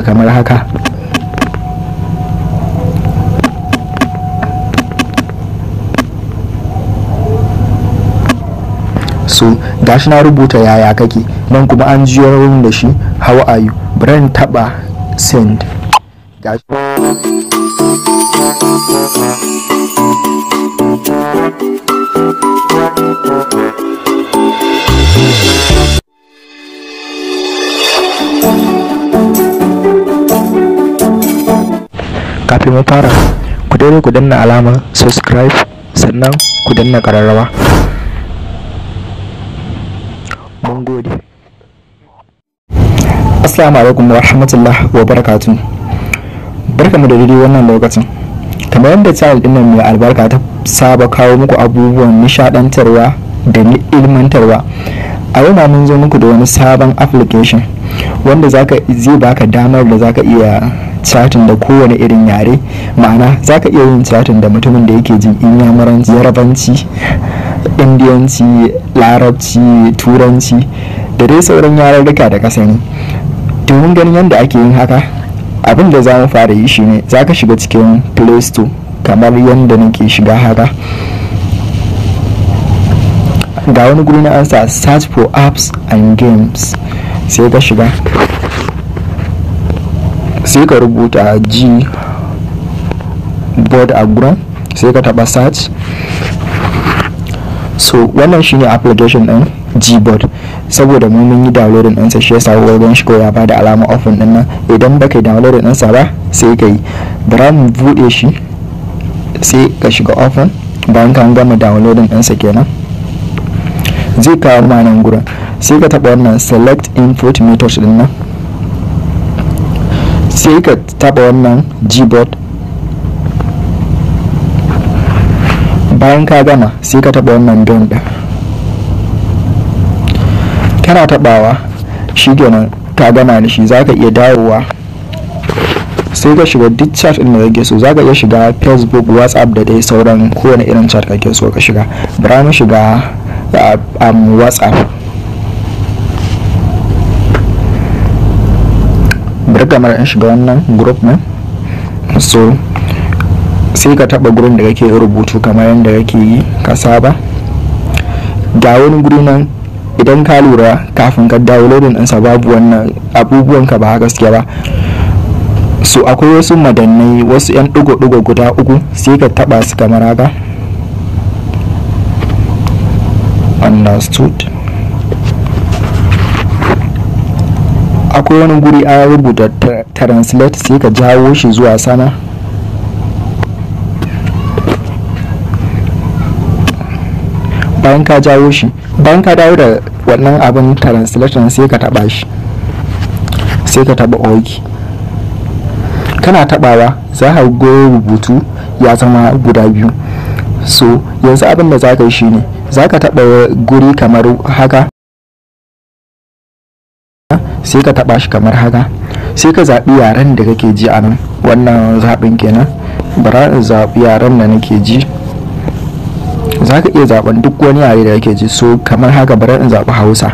kamar haka. So gashi na rubuta yaya kake, nan kuma an jiyo da shi how are you. Bari in taba send. Gashi kafin mu fara, ku daure ku danna alamar subscribe sannan ku danna ƙararrawa. Mun gode. Assalamu alaikum wa rahmatullahi wa barakatuh. Barkamu da daidai wannan lokacin. Kamar yadda channel din nan mai albarka ta saba kawo muku abubuwan nishadantarwa da ilmantarwa, a yau ma mun zo muku da wani sabon application wanda zai baka damar da zaka iya chatting da kowane irin yare. Ma'ana zaka iya yin chatting da mutumin da yake jin Inyamuranci, Yarabanci, Indiyanci, Larabci, Turanci da dai sauran yarurruka da ka sani. Domin ganin yadda ake yin haka, abin da za mu fara yi shine za ka shiga cikin Play Store kamar yadda nake shiga haka. Ga wani guri na ansa search for apps and games, sai ka shiga, sai ka rubuta Gboard a gurin, sai ka taba search. So wannan shine application din Gboard, saboda mun yi downloading ɗinsa shi yasa wajen shi ko ya bada alama open din nan. Idan baka yi downloading ɗinsa ba sai ka yi. Bara mu buɗe shi, sai ka shiga open. Bayan ka gama downloading ɗinsa kenan, zai kawo ma nan gurin, sai ka taɓa wannan select input method din nan, sai ka taɓa wannan Gboard. Bayan ka gama sai ka taɓa wannan bin ɗin. Kana taɓawa shi kenan ka gama da shi. Za ka iya dawowa, sai ka shiga duk chat ɗin da kake so. Za ka iya shiga Facebook, WhatsApp da dai sauran kowane irin chat kake so ka shiga. Bara mu shiga WhatsApp. Bari kamar in shiga wannan group ne. So sai ka taba gurin da kake rubutu kamar yadda kake yi ka saba. Ga wani guri nan, idan ka lura kafin ka downloading ɗinsa babu wannan abubuwan ka ba gaskiya ba. So akwai wasu madannai, wasu 'yan ɗigo-ɗigo guda 3, sai ka taba su kamar haka. Understood. Akwai wani guri an rubuta translate, sai ka jawo shi zuwa sama. Bayan ka jawo shi, bayan ka dawo da wannan abin translation, sai ka taba shi, sai ka taba OK. Kana tabawa za ka ga rubutu ya zama guda 2. So yanzu abin da za ka yi shine za ka taba guri kamar haka, sai ka taba shi kamar haka, sai ka zaɓi yaren da kake ji a nan. Wannan zaɓin kenan. Bara in zaɓi yaren da nake ji. Za ka iya zaɓen duk wani yare da kake ji. So kamar haka, bari in zaɓi Hausa.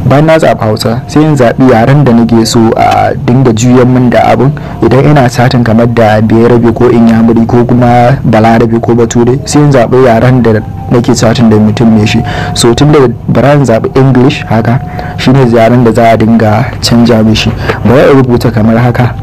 Bayan na zaɓi Hausa, sai in zaɓi yaren da nake so a dinga juyan min da abun. Idan ina satin kamar da Beyarabe ko Inyamuri ko kuma Balarabe ko Bature, sai in zaɓi yaren da nake satin da mutum ne shi. So tun da bara in zaɓi English haka, shine yaren da za a dinga canja mishi. Bari in rubuta kamar haka.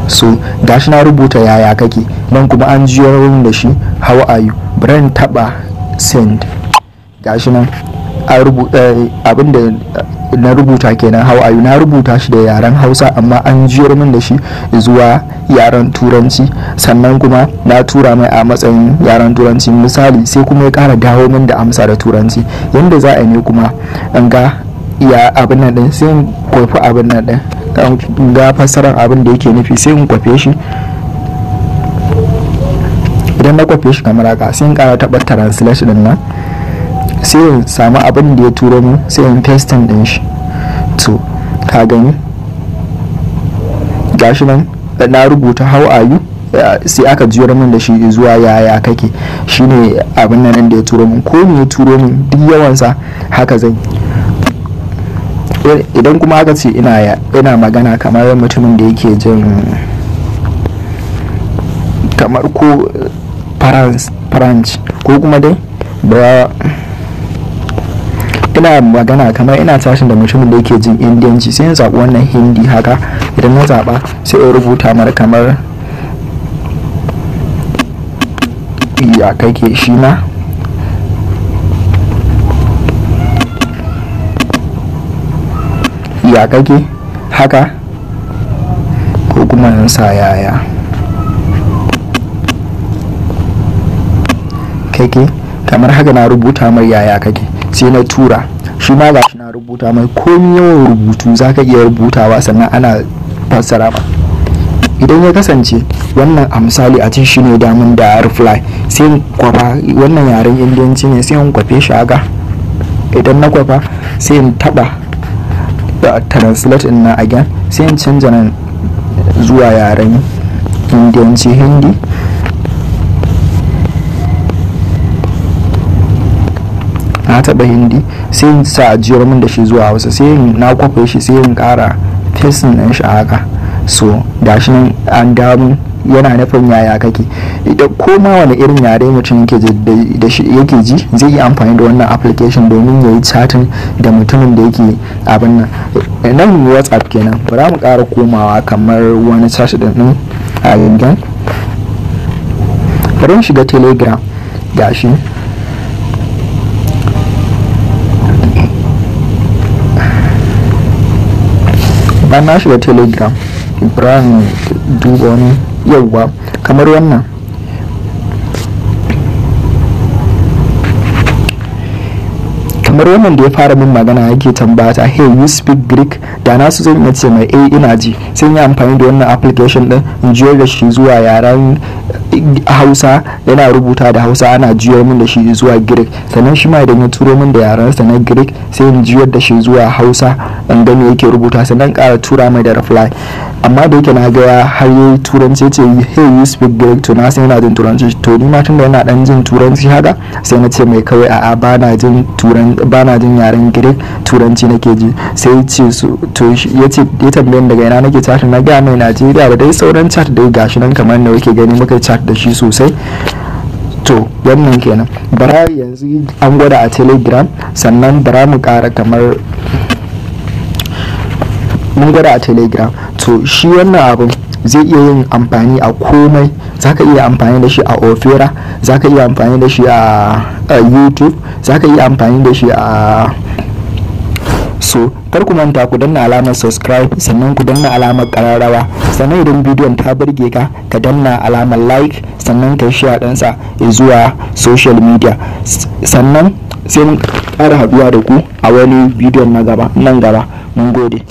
So gashi na rubuta yaya kake, nan kuma an jiyo da shi how are you. Bari in taba send. Gashi nan an rubuta abinda na rubuta kenan how are you. Na rubuta shi da yaren Hausa amma an jiyo min da shi zuwa yaren Turanci, sannan kuma na tura mai a matsayin yaren Turanci misali, sai kuma ya kara dawo min da amsa da Turanci. Yanda za a yi ne kuma an ga iya abin nan din, sai in kwafi abin nan din, ga fassarar abin da yake nufi, sai in kwafe shi. Idan na kwafe shi kamar haka, sai in kara taɓa translation din nan, sai in samu abin da ya turo min, sai in paste din shi. To ka gani gashi nan na rubuta how are you, sai aka juyar min da shi zuwa yaya kake, shine abin nan da ya turo min. Ko me ya turo min duk yawansa haka zan. Idan kuma aka ce ina magana kamar mutumin da yake jin kamar ko French ko kuma dai da ina magana kamar ina tashin da mutumin da yake jin Indiyanci, sai in zaɓi wannan Hindi haka. Idan na zaɓa sai in rubuta mara kamar ya kake, shi ma ya kake haka, ko kuma in sa yaya kake, kamar haka na rubuta mai yaya kake sai na tura. Shi ma gashi na rubuta mai. Komi yawan rubutu zaka iya rubutawa sannan ana fassara ba. Idan ya kasance wannan a misali a cikin shine damun da reply, sai in kwafa wannan yaren Indiyanci ne, sai in kwafe shi haka. Idan na kwafa sai in taba da translate din na again, sai in canja nan zuwa yaren Indiyanci Hindi. Na taba Hindi sai in sa ajiyar min da shi zuwa Hausa, sai in na kwafe shi sai in kara fesin din shi haka. So gashi nan an damu yana nufin yaya kake. Idan koma wani irin yare mutum yake ji zai yi amfani da wannan application domin ya yi chatting da mutumin da yake abin nan WhatsApp kenan. Bara mu ƙara komawa kamar wani chat din a yankin. Bari mu shiga Telegram. Gashi bayan na shiga Telegram, Ibrahim duba wani yauwa kamar wannan. Kamar wannan da ya fara min magana yake tambata, hey you speak Greek, da nasu zan iya ce mai ina ji, sai yi amfani da wannan application din in juyar da shi zuwa yaren Hausa. Yana rubuta da Hausa, ana juyar min da shi zuwa Greek. Sannan shi ma idan ya turo min da yarensa na Greek sai in juyar da shi zuwa Hausa in gani yake rubuta, sannan ƙara tura mai da reply. Amma da yake na ga har yayi turanci ce hey you speak Greek, to na san yana jin turanci. To ni ma tunda yana dan jin turanci haka sai na ce mai kawai a'a bana jin yaren Greek, turanci nake ji. Sai ce su to ya tambaye daga ina nake chat, na ga mai Najeriya da dai sauran chat dai gashi nan kamar da yake gani muka chat da shi sosai. To wannan kenan. Bara yanzu an gwada a Telegram, sannan bara mu kara kamar mun gwada a Telegram. To shi wannan abun zai iya yin amfani a komai. Zaka iya amfani da shi a Opera, zaka iya amfani da shi a YouTube, zaka iya amfani da shi a so kar ku manta ku danna alamar subscribe, sannan ku danna alamar kararrawa, sannan idan bidiyon ta burge ka ka danna alamar like, sannan ka share ɗansa zuwa social media. Sannan sai mun ƙara haɗuwa da ku a wani bidiyon nan gaba. Mun gode.